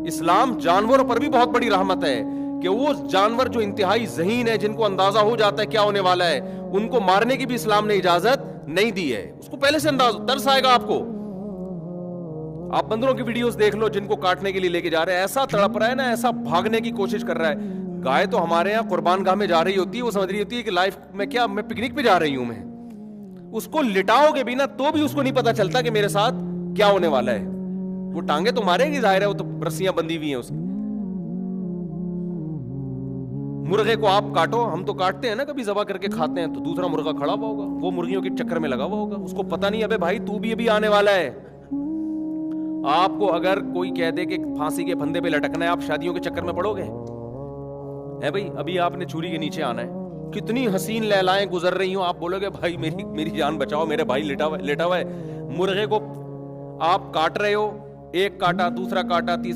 اسلام جانوروں پر بھی بہت بڑی رحمت ہے کہ وہ جانور جو انتہائی ذہین ہے، جن کو اندازہ ہو جاتا ہے کیا ہونے والا ہے، ان کو مارنے کی بھی اسلام نے اجازت نہیں دی ہے. اس کو پہلے سے ترس آئے گا آپ کو. آپ بندروں کی ویڈیوز دیکھ لو جن کو کاٹنے کے لیے لے کے جا رہے ہیں، ایسا تڑپ رہا ہے نا، ایسا بھاگنے کی کوشش کر رہا ہے. گائے تو ہمارے یہاں قربان گاہ میں جا رہی ہوتی ہے، وہ سمجھ رہی ہوتی ہے کہ لائف میں کیا، میں پکنک پہ جا رہی ہوں. میں اس کو لٹاؤ گے بھی نا تو بھی اس کو نہیں پتا چلتا کہ میرے ساتھ کیا ہونے والا ہے. وہ ٹانگیں تو مارے گی، ظاہر ہے وہ تو رسیاں بندھی ہوئی ہیں اس کی. مرغے کو آپ کاٹو، ہم تو کاٹتے ہیں نا کبھی ذبح کر کے کھاتے ہیں، تو دوسرا مرغا کھڑا ہوا ہوگا، وہ مرغیوں کے چکر میں لگا ہوا ہوگا. اس کو پتا نہیں ابے بھائی تو بھی ابھی آنے والا ہے. آپ کو اگر کوئی کہہ دے کہ پھانسی کے پھندے پہ لٹکنا ہے، آپ شادیوں کے چکر میں پڑو گے؟ ہے بھائی ابھی آپ نے چھری کے نیچے آنا ہے. کتنی حسین لیلائیں گزر رہی ہوں، آپ بولو گے بھائی میری جان بچاؤ، میرے بھائی لیٹا ہوا ہے. مرغے کو آپ کاٹ رہے ہو، ایک کاٹا، دوسرا کاٹا، تیسرا